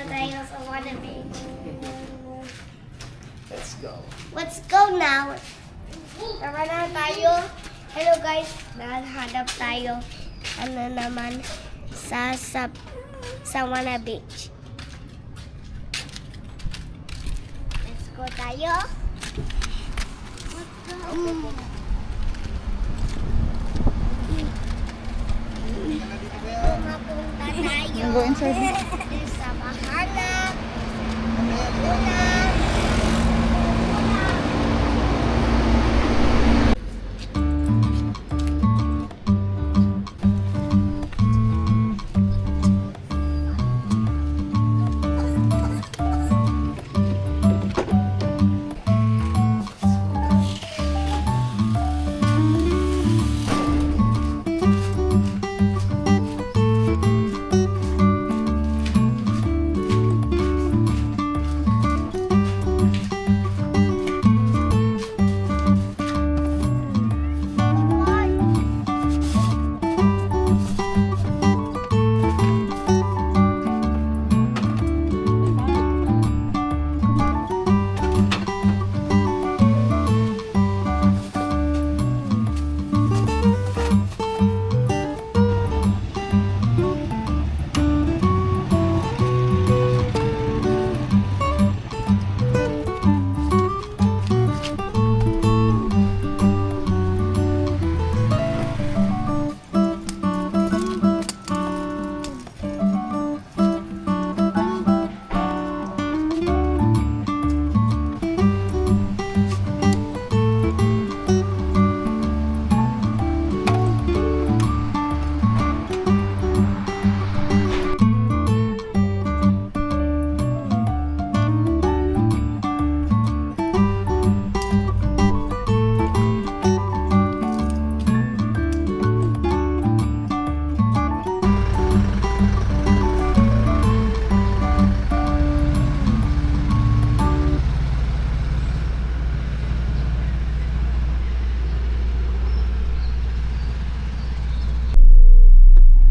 Punta tayo sa water beach. Let's go. Let's go now. Tara na tayo. Hello guys, naghanap tayo. Ano naman sa Wana Beach. Let's go tayo. Mapunta tayo. Go inside. Sa Bahana. Una.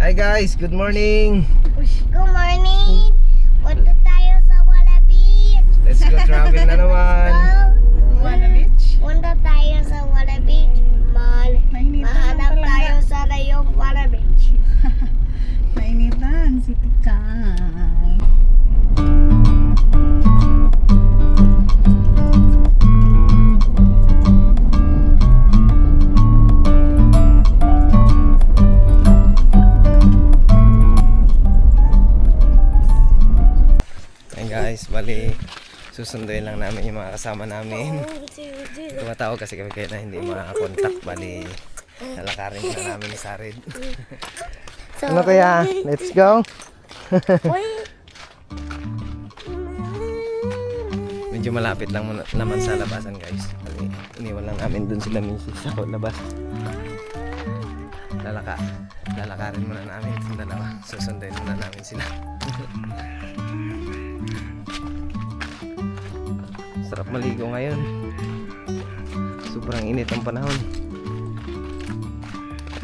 Hi guys, good morning. Good morning. Punta tayo sa Wana Beach. Let's go travel na naman. Wana Beach. Punta tayo sa Wana Beach. Mainitan Mahanap talaga. tayo sa yung Wana Beach. Mainitan si Tikay. Hey guys, bali susunduin lang namin yung mga kasama namin. Tumatawag kasi kami kaya na hindi makakontak. Bali lalakarin na namin ni Sarid. Ano kaya? Let's go. Medyo malapit lang naman sa labasan guys. Bali, iniwan lang namin dun sila misis sa labas. Lalakarin muna namin yung dalawa. Susunduin muna namin sila. Sarap maligo ngayon. Sobrang init ang panahon.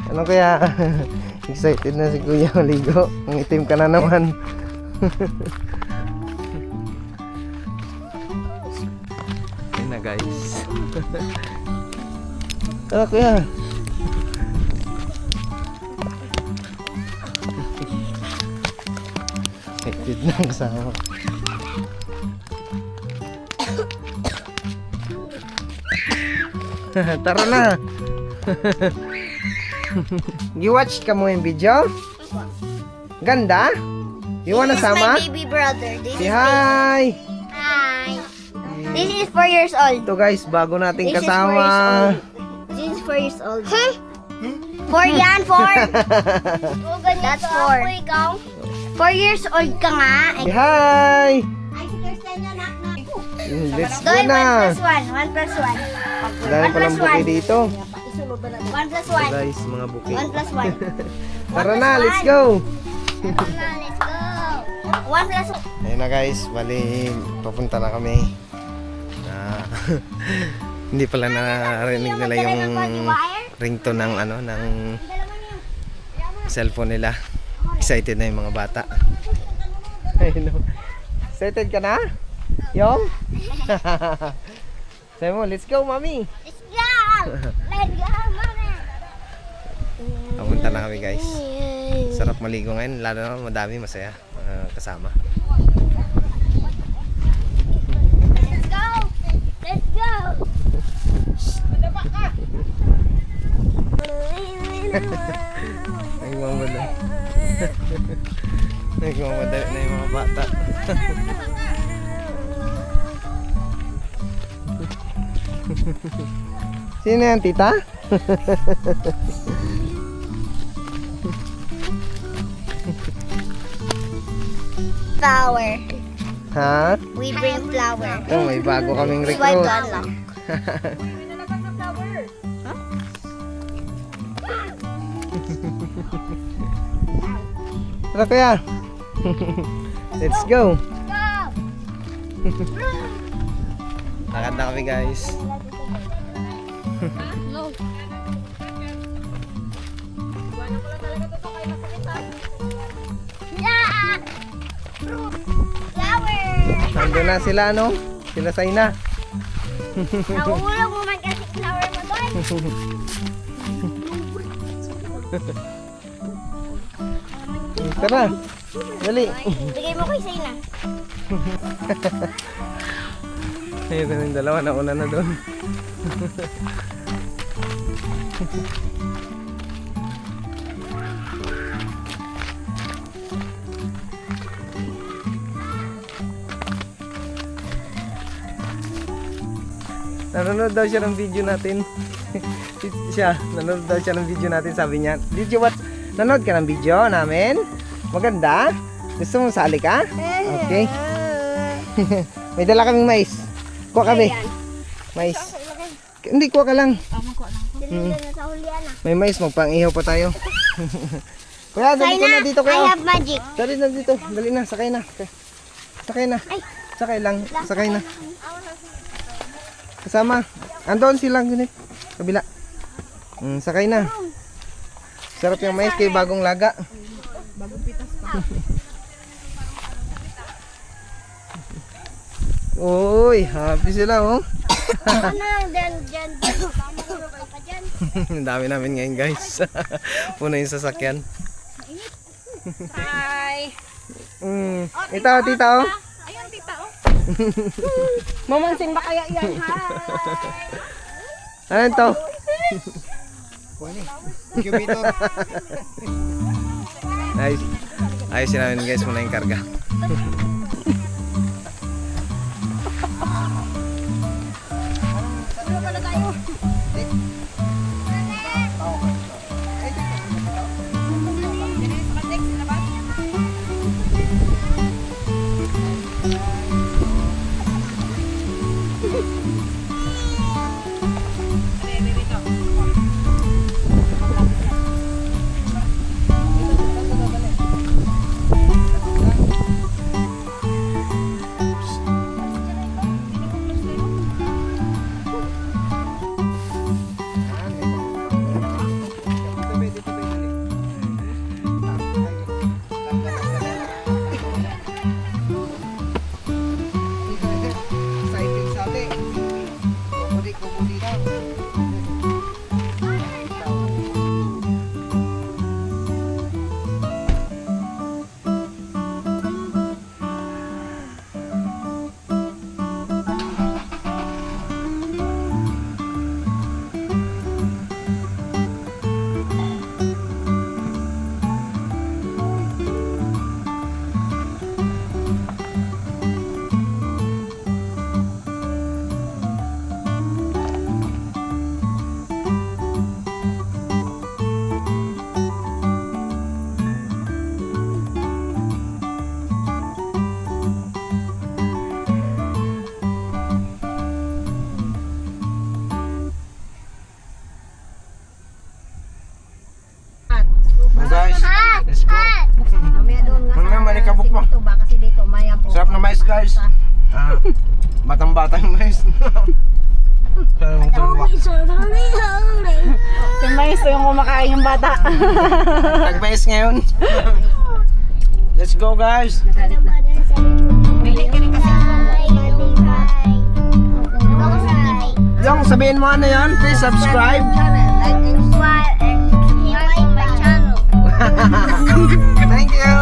Ano kaya? Excited na si Kuya maligo. Ang itim ka na naman. Ayun na guys. Ano Kuya? Excited na ang kasama. Tara na. You-watch ka mo yung video? Ganda? You wanna sama? This is my baby brother. This Say is hi! Hi. This is 4 years old. Ito guys, bago nating This is 4 kasama. years old. This is 4 years old. 4 yan, 4. That's 4. 4 years old ka nga. Say hi! Ay, si Kirsten yun, nak. Let's go Doy, 1 na. plus 1. 1 plus 1. Dahil palang buki dito. 1 plus Ito 1. guys, mga buki. 1 plus 1. Tara na, let's go! Let's go. 1 plus 1. Ayun na guys, bali papunta na kami. Hindi pala narinig nila yung ringtone ng ano ng cellphone nila. Excited na yung mga bata. Ayun, Excited ka na? Yung? Sabi mo, let's go, mami. Let's go! Let's go, mama! Papunta na kami, guys. Sarap maligo ngayon, lalo na madami, masaya kasama. Let's go! Let's go! Madaba ka! Nagmamadali. Nagmamadali na yung mga bata. Sino yan, tita? Flower. Ha? We bring flower. Oh, may bago kaming Swipe recruit. to unlock. Tara kaya. Let's go. Lakad na kami, guys. Yeah! Flower! Nandun na sila, no? Sila Saina. Nahulog mo man kasi flower mo doon. Tara. Dali. Bigay mo kay Sayna. Ayun na yung dalawa. Nauna na doon. Nanonood daw siya ng video natin. Nanonood daw siya ng video natin. Sabi niya, video what? Nanonood ka ng video namin? Maganda? Gusto mong sali ka? Okay. May dala kaming mais. Kuha kami. Mais. Hindi, kuha ka lang. Dali na sa hulian ah. May mais, magpang-ihaw pa tayo. Kuya, dali ko na dito, I kuya. have magic. Dali na dito. Dali na, sakay na. Sakay na. Sakay lang. Sakay na. Kasama. Andon silang ganit. Kabila. Sakay na. Sarap yung mais kay bagong laga. Bagong pitas pa. Uy, happy sila oh. Dyan. Pa dyan. Ang dami namin ngayon, guys. Puno yung sasakyan. Hi! Ito, tita oh. Ayan, tita, oh. Mamansin ba kaya yan? Hi! Ano to? Ayusin namin, guys, muna yung karga. Guys, let's go. Mamaya malikabok pa. Sarap na mais, guys. Batang-batang mais. Yung mais yung kumakain yung bata. Tag-mais ngayon. Let's go, guys. Bili sabihin mo ano yan? Please subscribe. Like and subscribe my channel. Thank you.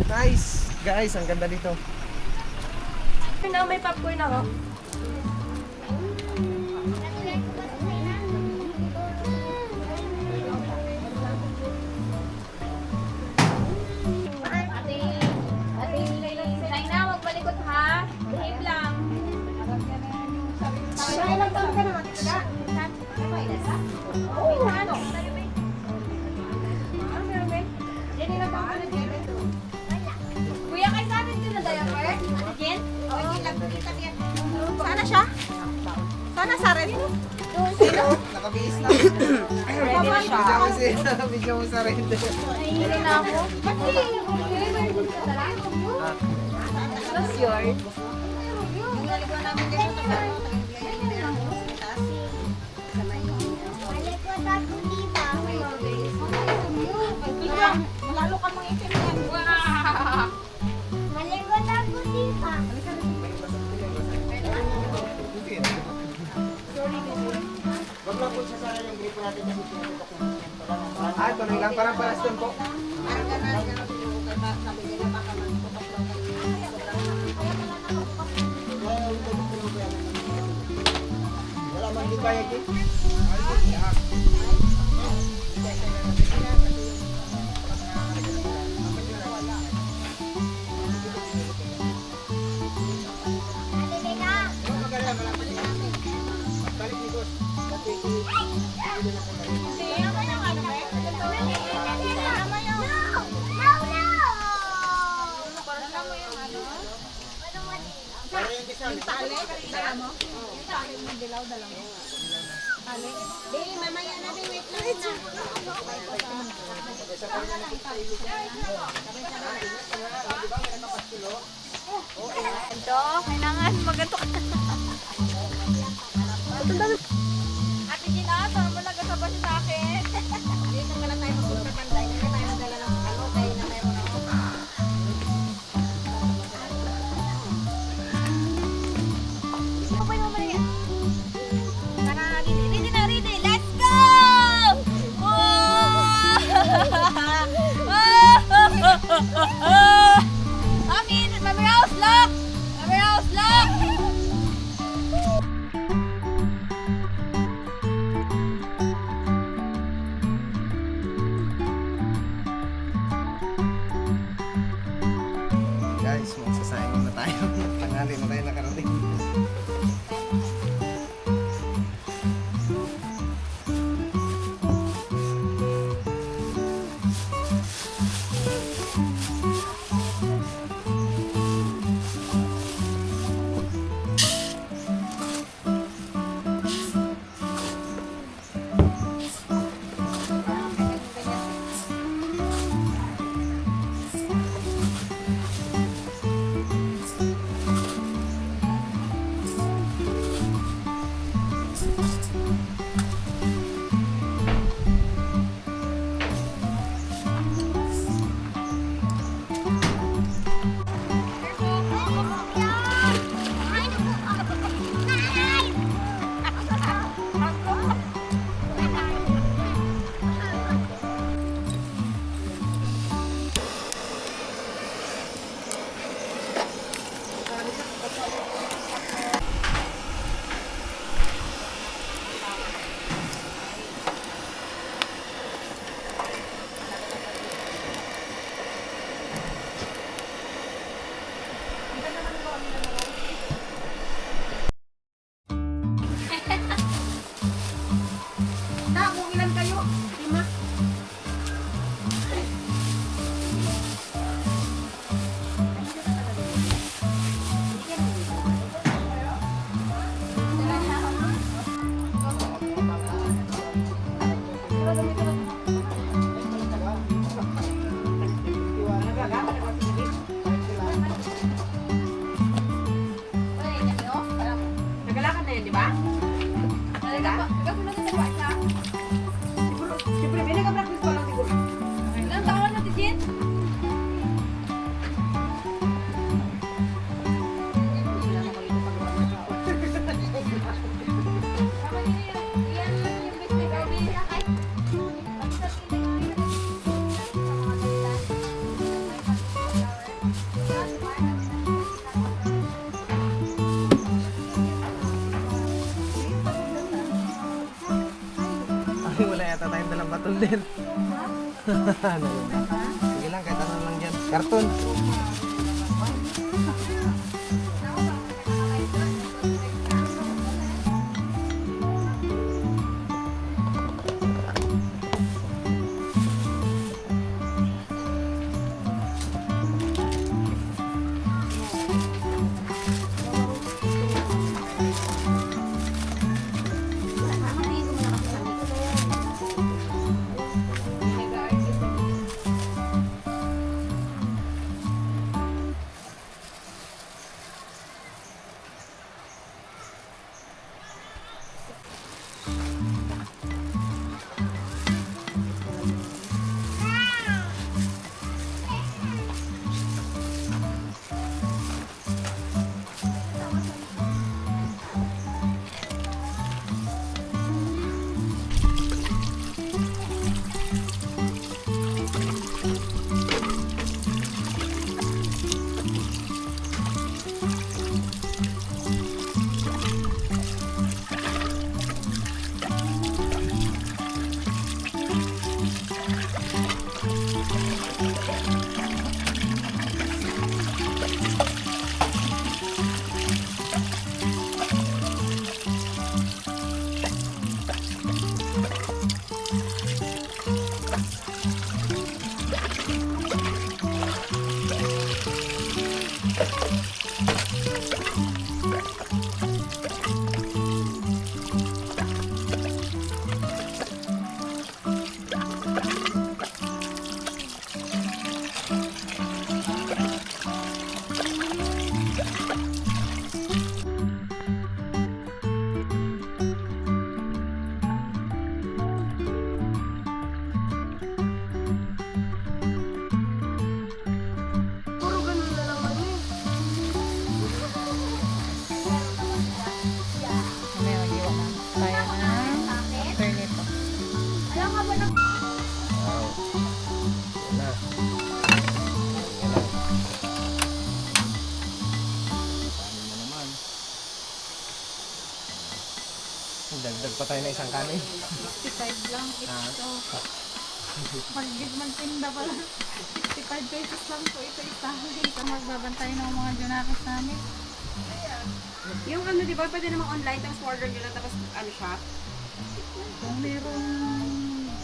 Nice. Guys, ang ganda dito. May popcorn ako. Naina, magbalikot ha. Behave lang. Kuya, kay sa atin na diaper? Again? Sana siya? Sana sa rin? Nakabihis na. Ready na siya. Video mo sa rin. Nahihili na ako. What's yours? Lalo ka mga itim yan. Malikot ako dito. Ah, tuloy lang. Parang paraston po. Wala man di bayad eh. Ito, kailangan maganto ka. Ate Gina, saan mo nagkasabas sa akin? Dito ka na tayo magpunta panday. Hindi na tayo magdala ng ano, kaya na meron ako. Pupay mo ba yan? Tara, ready na, ready. Let's go! Amin, Mami Rose, look! Mami Rose, look! Guys, magsasayang na tayo. Tanghali na tayo nakarating. ngayon, di ba? Talaga? Siyempre, may nag-practice pa lang siguro. Ilang taon na, Tijin? Ay, wala yata tayong dalang batol din. Ano yun? Sige lang, kahit ano lang dyan. Karton. Mamaya mag-iwa na. Tayo na. Turnip. Wow. Yan na. Yan na. Kanin na naman. Dagdag pa tayo na isang kanin. 65 lang. Ito. Magigit man tinda pala. 65 pesos lang po ito isa. Ito magbabantay ng mga junakis namin. Yung ano, di ba, pwede namang online, tapos order nyo lang, tapos ano siya? Kung merong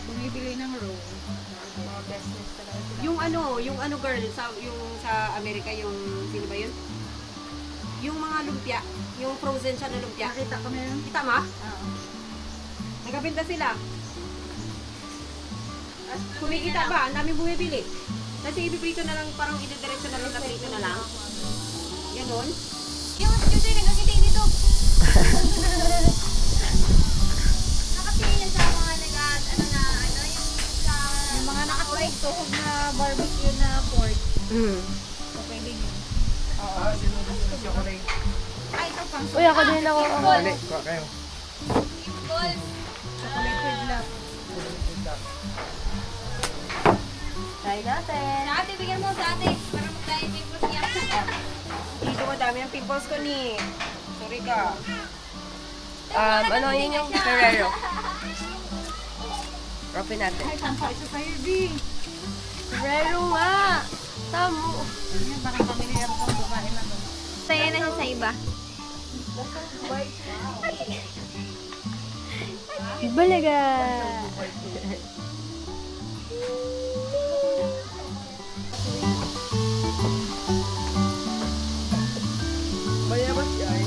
bumibili ng roll, mga business talaga sila. Yung ano girl, yung sa Amerika, yung, sino ba yun? Yung mga lumpia, yung frozen siya na lumpia. Nakita ko meron. Kita mo? Oo. Nagabinta sila. Kumikita ba? Ang daming bumibili. Kasi ibiprito na lang, parang ididiretso na lang, naprito na lang. Ganon. Yung kasi nagkakita dito. Nakatingin sa mga yung sa... Yung mga nakatuhog na barbecue na pork, so pwede yun. Ah, sino yung chocolate? Ay, ito pang Uy, ako din ako. Dali, kuha kayo. chocolate with love. Try natin. Ate, bigyan mo sa ate. Para magdahil pimples niya. Dito madami ang pimples ko ni. Sorry ka. Ano yun yung Ferrero? Open natin. Ay, saan pa ito sa'yo, B? Ferrero nga! Tamo. Yan, parang familiar kong babae na doon. Saya na siya sa iba. Balaga! Mayabas yan.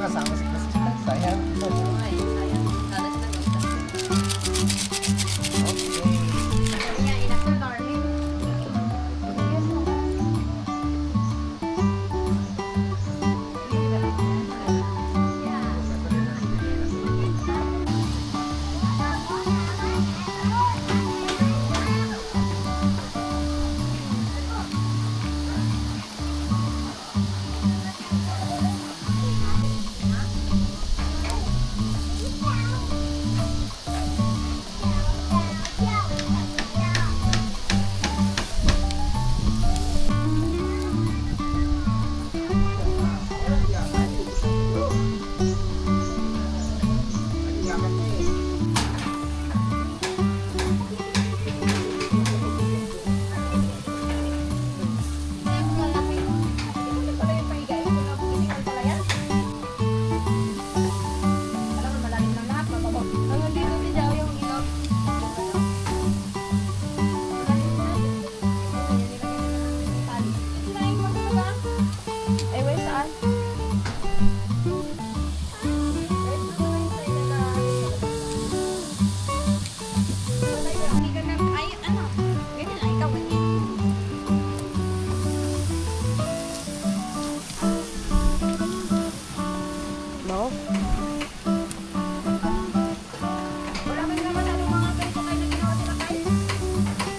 Kasama si Christina. Sayang.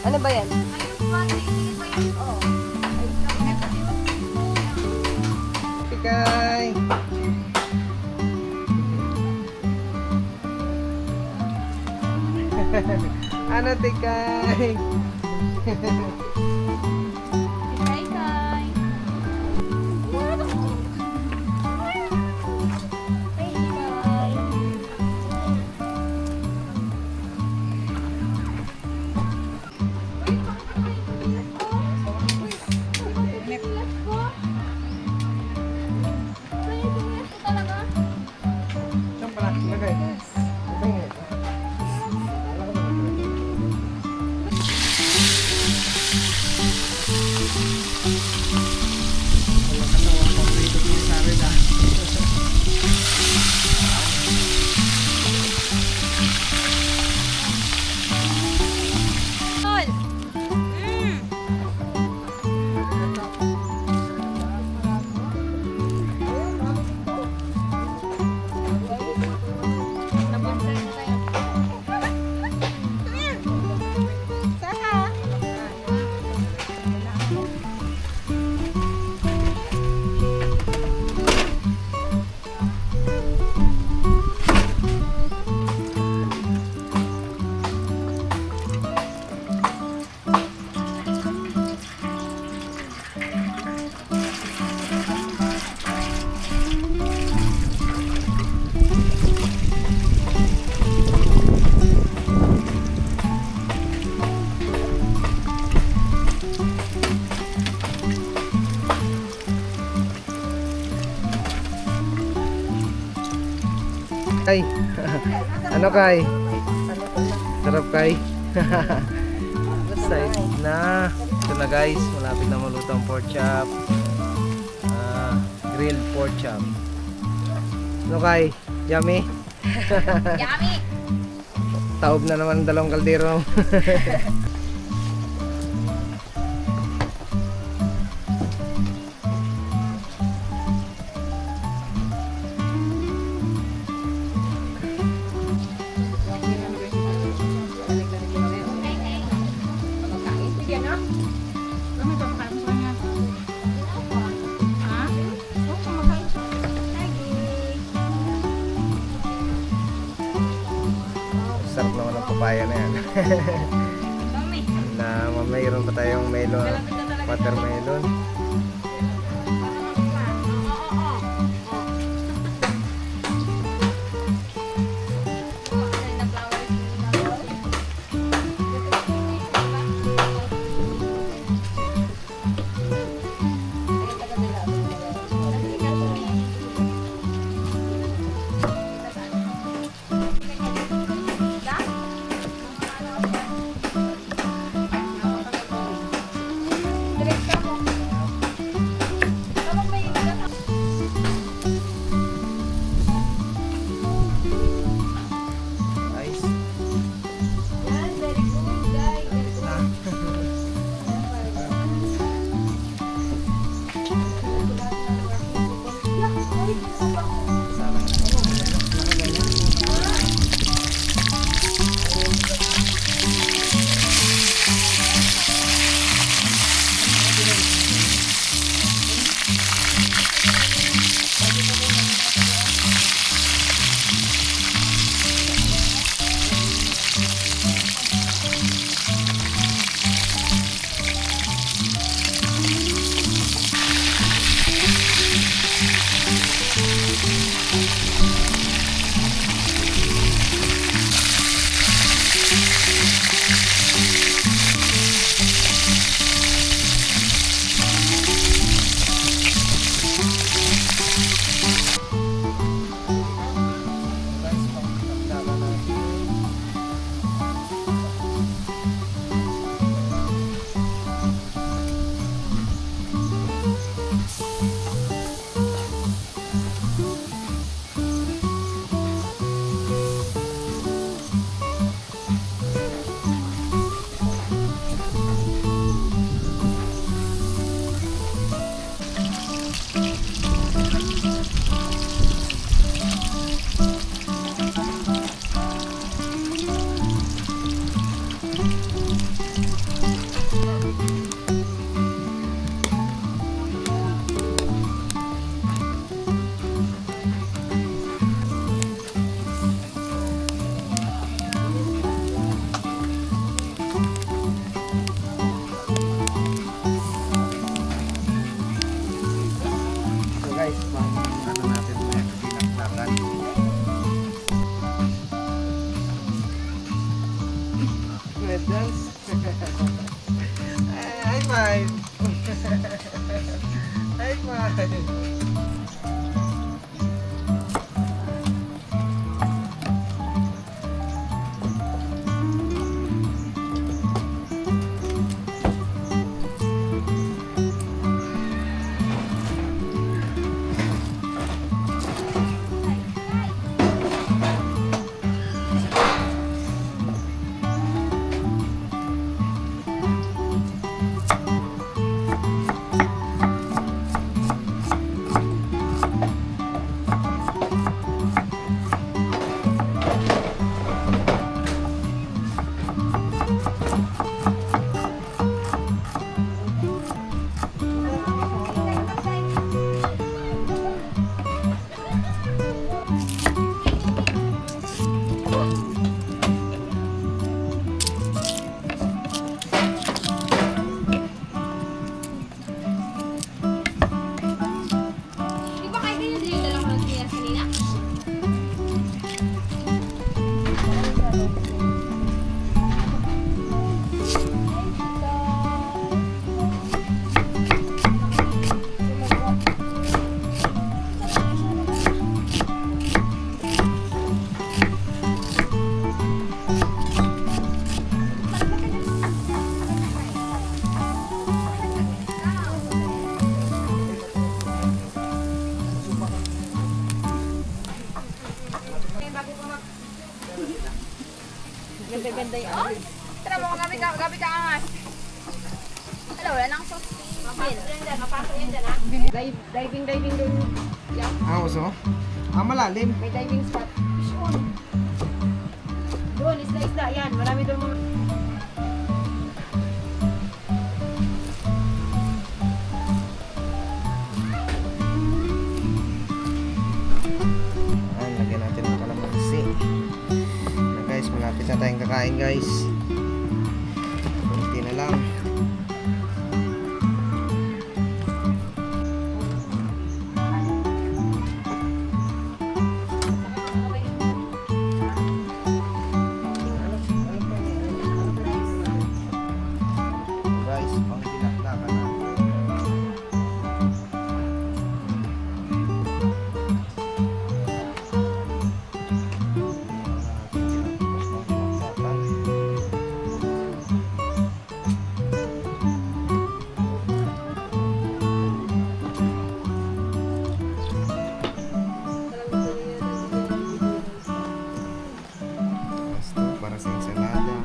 Ano ba yan? Tikay! Ano tikay? Kay-kay. Saan pala? Lagay. Lagay. Kay. Ano kay? Sarap kay. Side na. Ito na guys, malapit na maluto ang pork chop. Grilled pork chop. Nukay, yummy. Yummy! Taob na naman ang dalawang kaldero. Kami kumakain sa kanya. Ha? Oo, kumakain siya. Sarap naman ang papaya na yan. Mami. Na mayroon pa tayong melon, watermelon. Nice. Ganda-ganda yun. Oh, tara mo, gabi ka angas. Hello, wala nang sauce. Mapasok yan dyan, ha? Diving. Yan. Uso? Malalim. May diving spot. Fish on. Doon, isda. Yan, marami doon mga... Lagyan natin ng kalamansi. Na guys, malapit na tayong kakain guys. Kunti na lang. Guys, pang dinakdakan na. Basta para sa ensalada.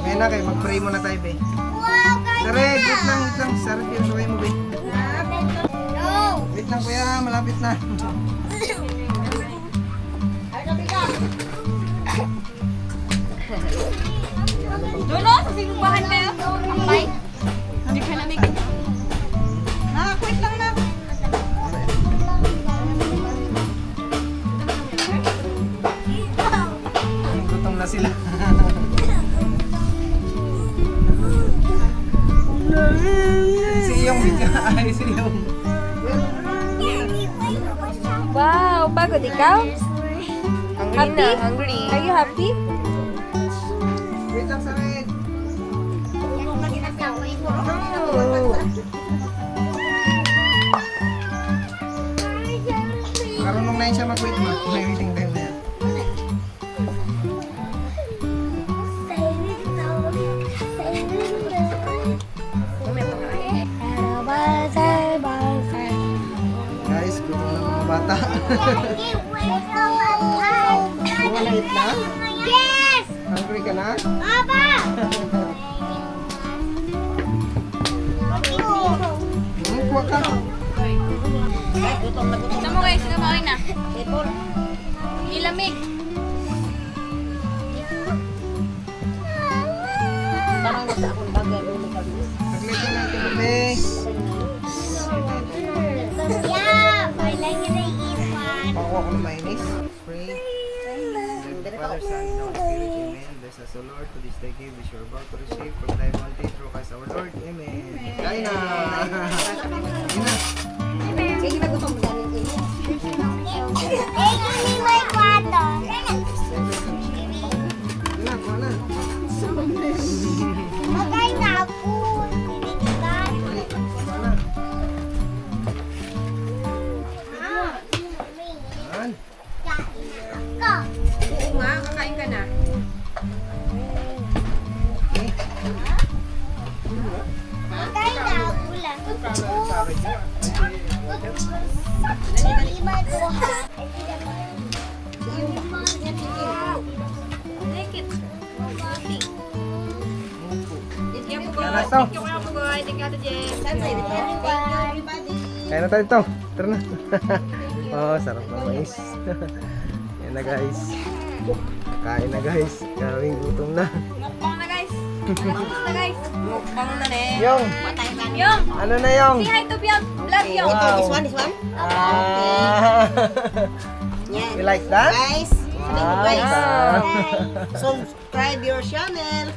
Ngayon na kayo, mag-pray muna tayo, be. Wow, guys! Sared, wait lang. Sared, yung saway mo, be. No! Wait lang, kuya, malapit na. Dulo, sa sinumbahan kayo. Ampay. Hindi ka lamig. Nakakwit lang na. Gutom na sila. Si Iyong video. Ay, si Iyong. Wow, pagod ikaw? Happy? Are you happy? Wait lang, Sared. Marunong na yun siya mag-wait ma. May waiting time na yan. Guys, gutom na mga bata. Wait lang. Yes! Hungry ka na? Papa! Kuha ka. Gusto mo guys, kumain na. Ilamig. Saglit na natin, be. Yeah! I like it I eat one. Pakuha ko ng mayonnaise. Spray. Father, Son, and Holy Spirit, Amen. Bless us, O Lord, to this day give which you are about to receive from thy bounty through Christ our Lord. Amen. Kain na! Kain na! Hey, give me my water. Kuha na, kuha na. Magay na ako. Tinigilan. Kuha na. Yan. Kain ako. Oo nga, kakain ka na. Okay. Magay na ako lang. Sabi niya. Lima ko ha. Take it. Thank you po. Yan na to. Thank you po boy. Thank you Ate Jess. Kain na tayo ito. Tara na. Oh, sarap ng mais. Yan na guys. Kain na guys. Kaming gutom na. Mukbang na guys. Mukbang na guys. Mukbang na rin. Yung! Yung! Ano na yung? Say hi to Biang. Vlog yung. Wow. This one? Ah. Yeah. You like that? Guys, Guys. subscribe your channel.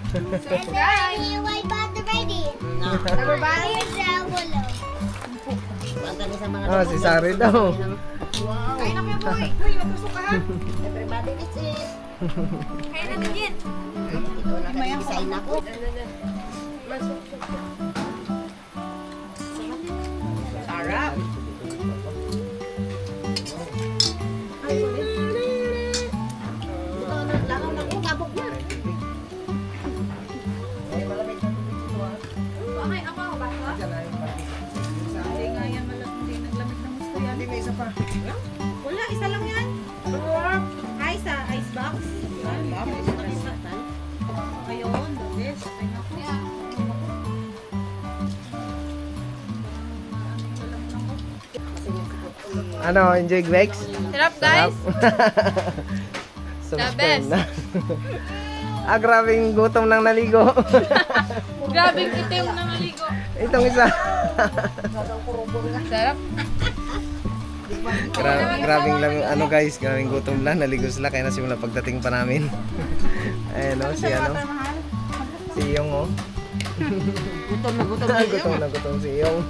Ready? Why bother ready? Everybody. Here's the walo. Ang dami sa mga Oh, si Sari daw. Wow. Kain na kayo boy. Uy, matusok ka ha. Everybody is it. Kain na din Jin. Ito na nag-design ako. Sarap. Langaw na ko, kabog na. Bakit ako ba? Hindi nga yan hindi naglamig ng gusto yan. Hindi, may isa pa. Wala, isa lang yan. Ice ice box. Ayun, yes. Ano, enjoy Bex? Sarap guys. The best. Grabing gutom nang naligo. Grabing itim na maligo. Itong isa. Sarap. Grabing lang, ano guys, grabing gutom lang, naligo sila kaya nasimula pagdating pa namin. Ayan o, si ano, si Iyong o. Gutom na gutom. Gutom na gutom si Iyong.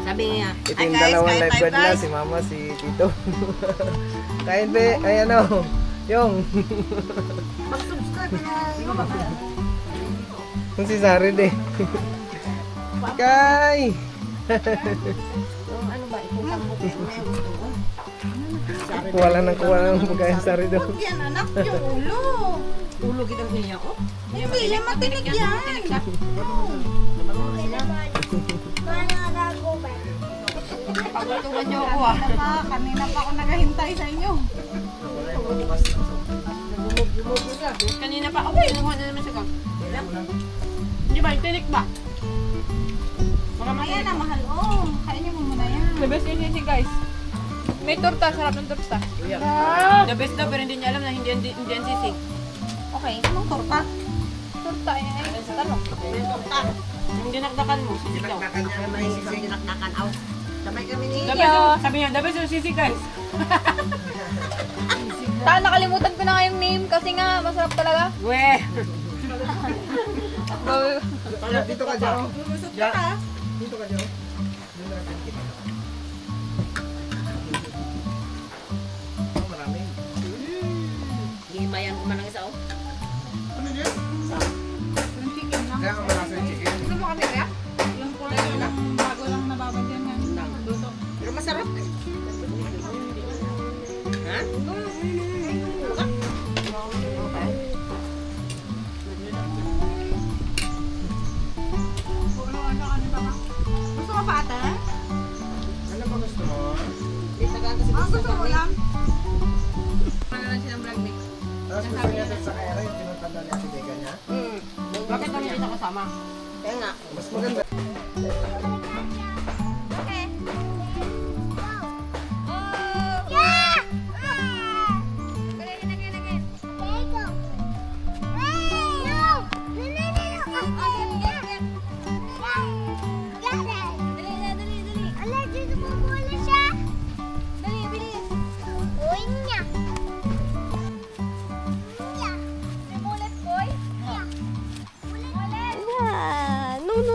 Sabi niya, Ito yung dalawang lifeguard na, si Mama, si Tito. Kain be, ay ano, Yung. mag-subscribe na. Kung si Sarid eh. Kay! Ano ba, itutang mo kayo na yung gusto ko. Kuha lang ng pagkain sa Sarid oh. Yan anak, yung ulo. Ulo kitang niya ko. Hindi, yan matinig yan. Paglutuan niyo ako ah. Kanina pa ako naghahintay sa inyo. Kanina pa. Okay, nakuha na naman siya ka. Hindi ba? Tinik ba? Ayan na, mahal. Oh, kainin mo muna yan. The best yun yun guys. May torta. Sarap ng torta. The best daw pero hindi niya alam na hindi yan sisig. Okay. Anong torta? Torta ay sa talong. Yung dinakdakan mo, sisig daw. Dinakdakan out. Sabay kami ni. The best, sabi niya, the best yung sisig guys. Nakalimutan ko na nga yung name kasi nga masarap talaga. Weh! Dito ka, Jo. Ja. Dito ka, Jo. Oh, marami. Himayan ko man ang isa oh. Ano yun? Yung chicken lang. Kaya ka malasa yung chicken. Gusto mo kami kaya? Yung pork lang, bago lang nababadyan yan. Luto. Pero masarap eh. Ha? Gusto mo pa ate? Ano ba gusto mo? Gusto mo lang? Ano lang silang vlog mix. Tapos gusto niya sa kaya yung tinatanda ni Ate Vega niya. Bakit kami dito kasama? Kaya nga. Mas maganda.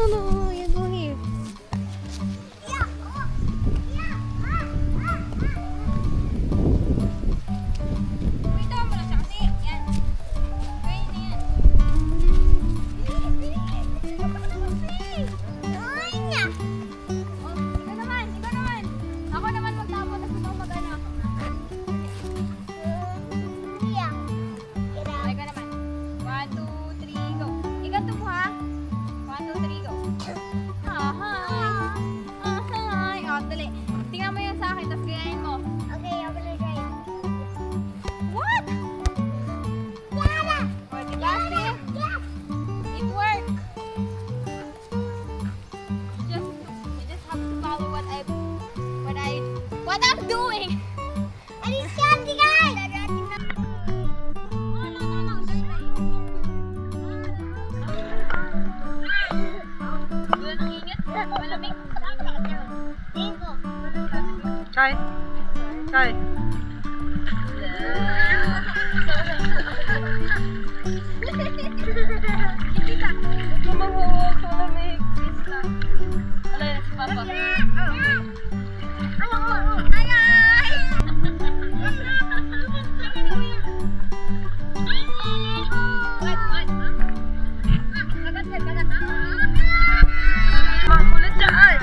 No, you go here. What I'm doing? And he's standing guys! Kay. Kay. Makulit siya ay!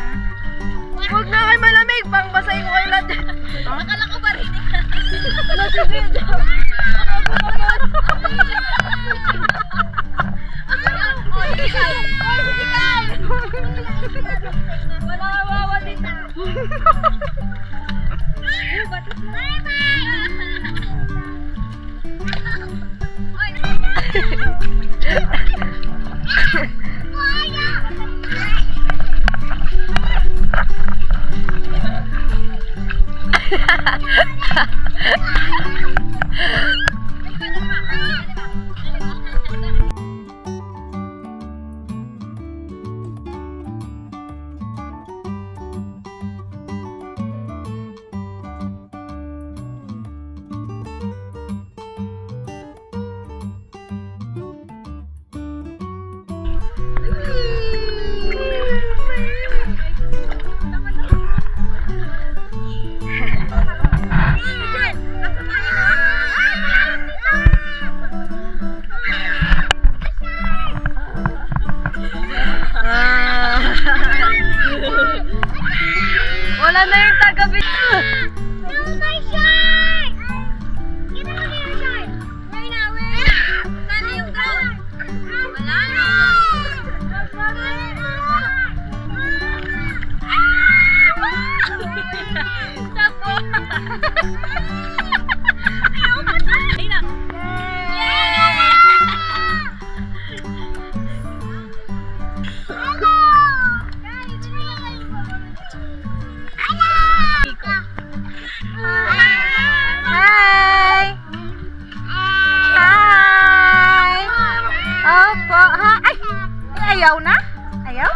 ayaw na? Ayaw?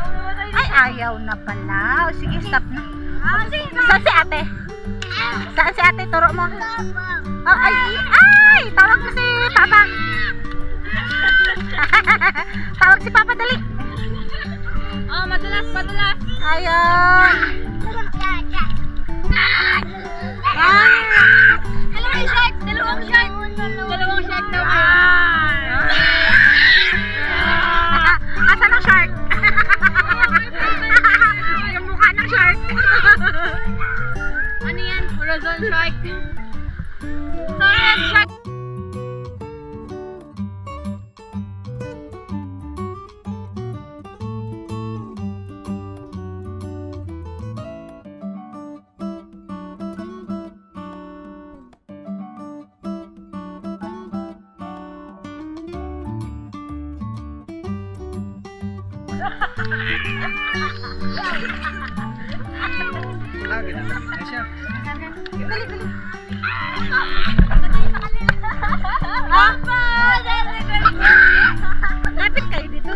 Ay, ayaw na pala. O, sige, stop na. Saan si ate? Saan si ate? Turo mo. Oh, ay! Tawag mo si Papa. Tawag si Papa, dali. Oh, madulas. Ayaw. Dalawang shark daw. Asan ang shark? Yung mukha ng shark. Ano yan? Horizon shark. Sorry, shark. Ginamit na siya. Lapit kayo dito.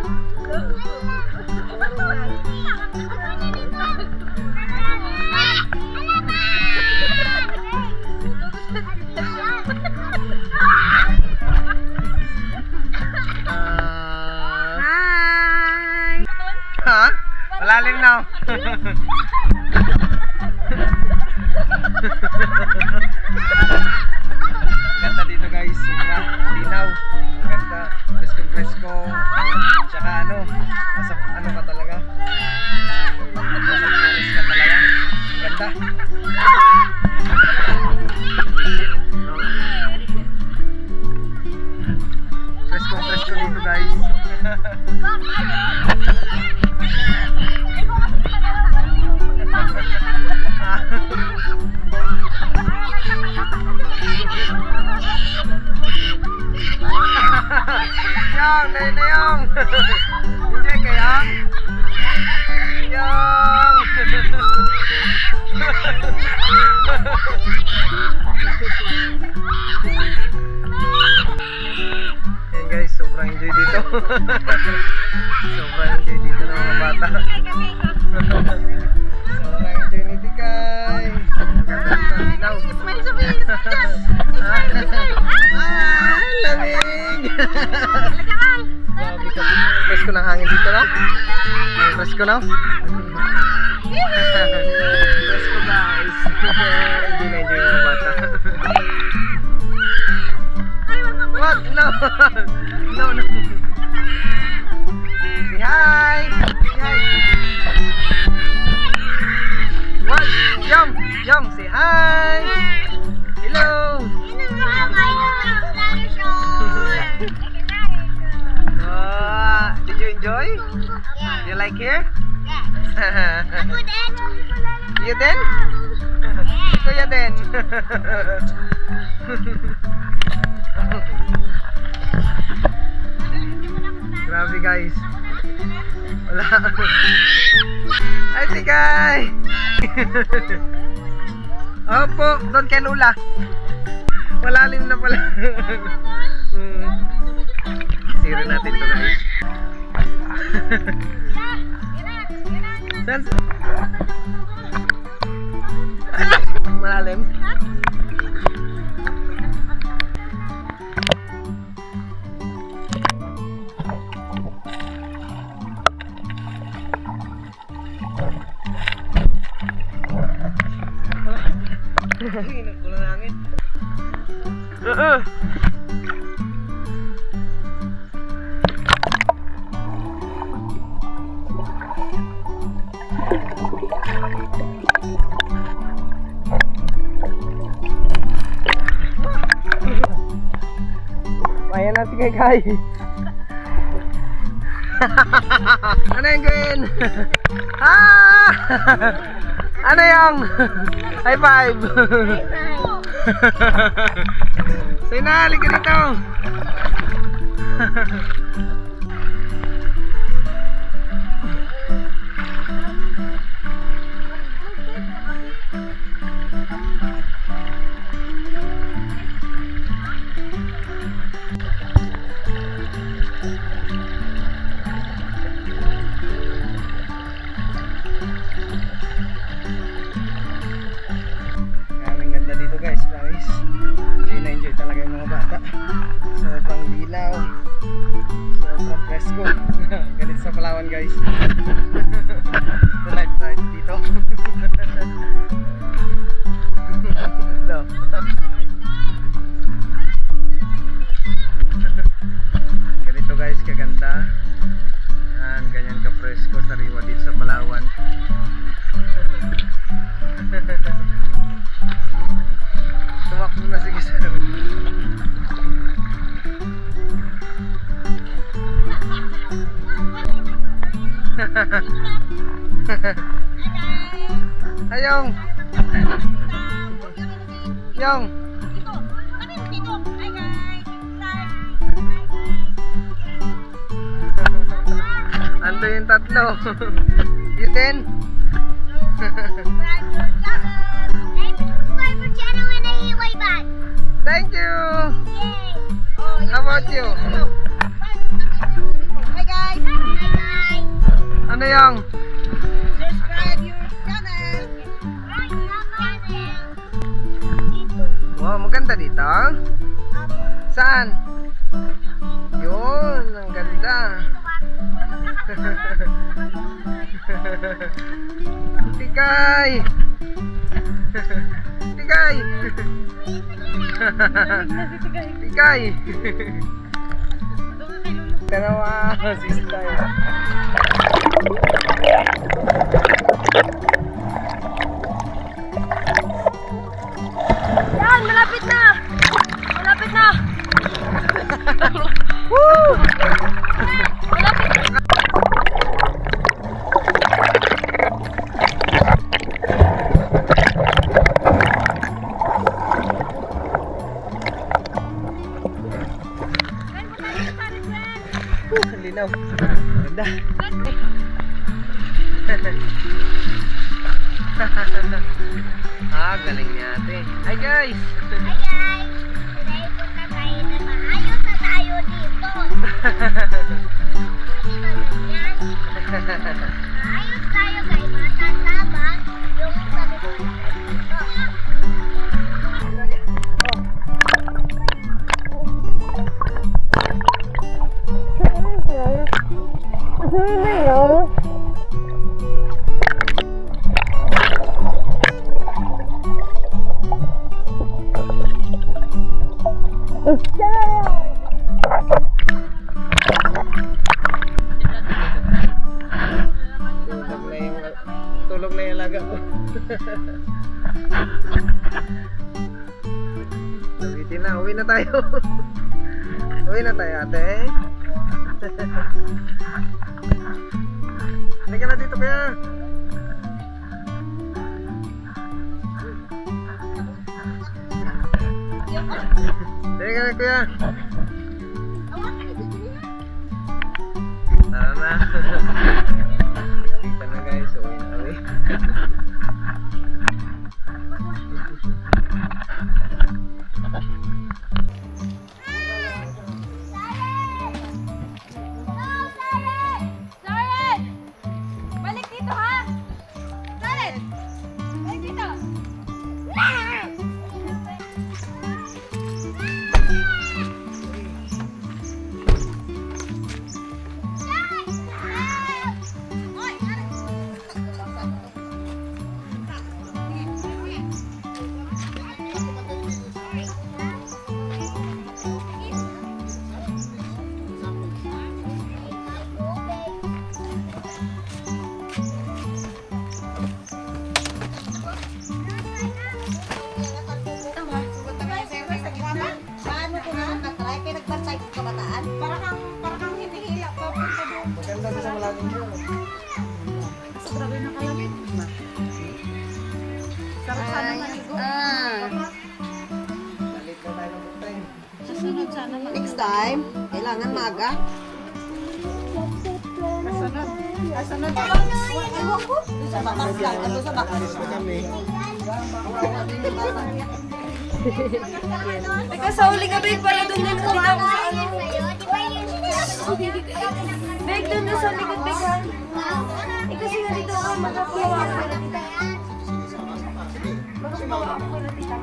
Hi! Ha? Malalim na. Ganda dito guys, sobra linaw. Ganda, presko. Tsaka nasa ka talaga. Nasa forest ka talaga. Ganda. Presko dito guys. Yang, na yang. Enjoy ka yang. Yang. Yan guys, sobrang enjoy dito. Sobrang enjoy dito ng mga bata. Sobrang enjoy nito guys. Ganda dito ang linaw. Lamig! Grabe ka. Presko ng hangin dito na. Presko na. Presko guys. Enjoy na enjoy mga bata. What? No! No. Say hi! Say hi! What? Yum! Say hi! Hello! Did you enjoy? You like here? You din? Kuya din. Grabe guys. Wala. Ay, tigay. Opo, doon kay Lula. Malalim na pala. Sira natin to guys. Malalim. Kulang langit. Ayan natin kay ano yung gawin? Ano yung high five? Say na, halika dito. presko. Galit sa Palawan guys. The life dito. Ito. Ganito guys kaganda. Yan, ganyan ka presko sariwa dito sa Palawan. Tumakbo na sige sir. Ayong. Yung. Ando yung tatlo. You din? Thank you. How about you? Hi guys! Ano yung? Subscribe your channel! Wow, maganda dito. Saan? Yun, ang ganda. Tikay! Tikay! Tikay! Dalawa, sister. Yan, malapit na! Malapit na! Woo! Malapit na! Ang linaw. Ganda. Galing niya ate. Hi guys! Hi guys! Today punta tayo na maayos na tayo dito. Maayos tayo guys, matatabang yung sa likod dito. Tulog na yung alaga ko. Nabitin na, uwi na tayo. Uwi na tayo ate. Halika na dito kaya. Halika na kuya. Tara na. Kita na guys, uwi na kami. Balik dito ha! Saren! Balik dito! Paano ko na nakatry? Kaya nagbansay ko kabataan? Para kang hinihila pa. Maganda din sa malaking yun. Sarap sana maligo. Balik na tayo ng time. Susunod sana. Next time, kailangan maaga. Kasunod. Kasunod. Ewan ko. Sa batas lang. Ano sa batas? Alis na kami. Teka, sa uli ka, babe, para doon din kumita ko sa ano. Babe, doon na sa likod, babe, ha? Eh, kasi nga dito ako magkakuha ako na tita. Magkakuha ako na tita.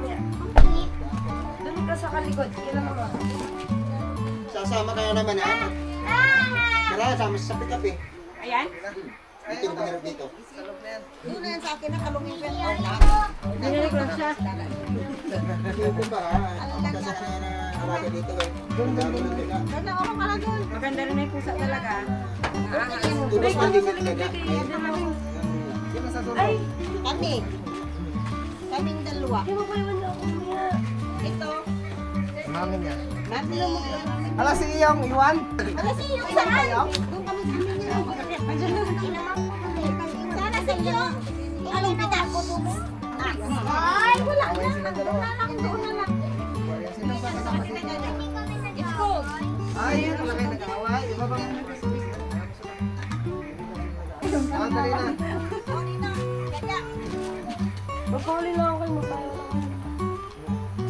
Doon ka sa kalikod, kailan mo ba? Sasama kayo naman ha? Tara, sama sa pick-up eh. Ayan. Dito yung pangarap dito. Doon na yan sa akin na kalungin ko yan. Dito ba ha? Kasi siya na awada dito eh. Doon nila. Ganda ako pala doon. Maganda rin yung pusa talaga. Tubos man din sa daga. Ay! Kami. Kaming dalawa. Ito. Mami niya. Mami. Ala si Iyong, Iwan. Alas iyo saan? Doon kami sa amin yun. Sana sa iyo. Anong pita ko po? Ay, wala na. Doon na lang, doon na lang. It's cold. Ay, yun pala kayo nag-away. Iba bang... Ah, dali na. Magpahuli lang ako kayo magpahuli.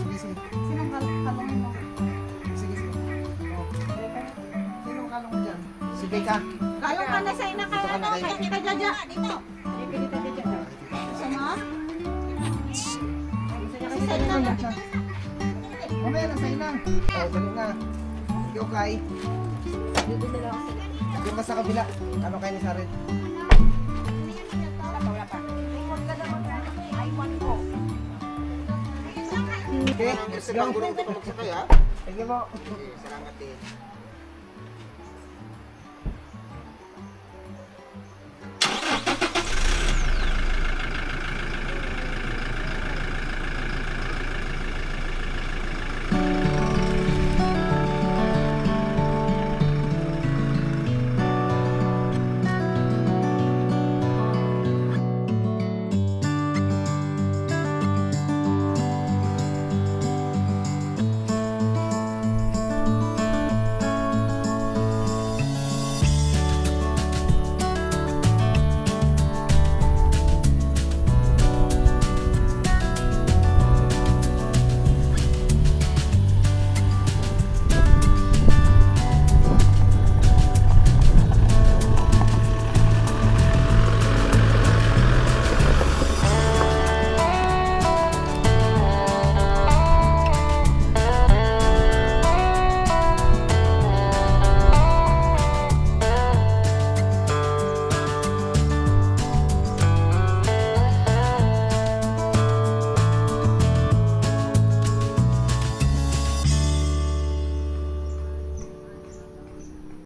Sige, sige. Sinong kalungin mo? Sige, sige. Sinong kalong mo dyan? Sige ka. Kayo ka na sa ina kaya ano, kaya kita jaja dito. Sama? Isa na. Mamaya na sa'yo na. Oh, dali na. Sige, okay. Doon ka sa kabila. Ano kayo ni Sarit? Okay, let's go. Sige po. Salamat din.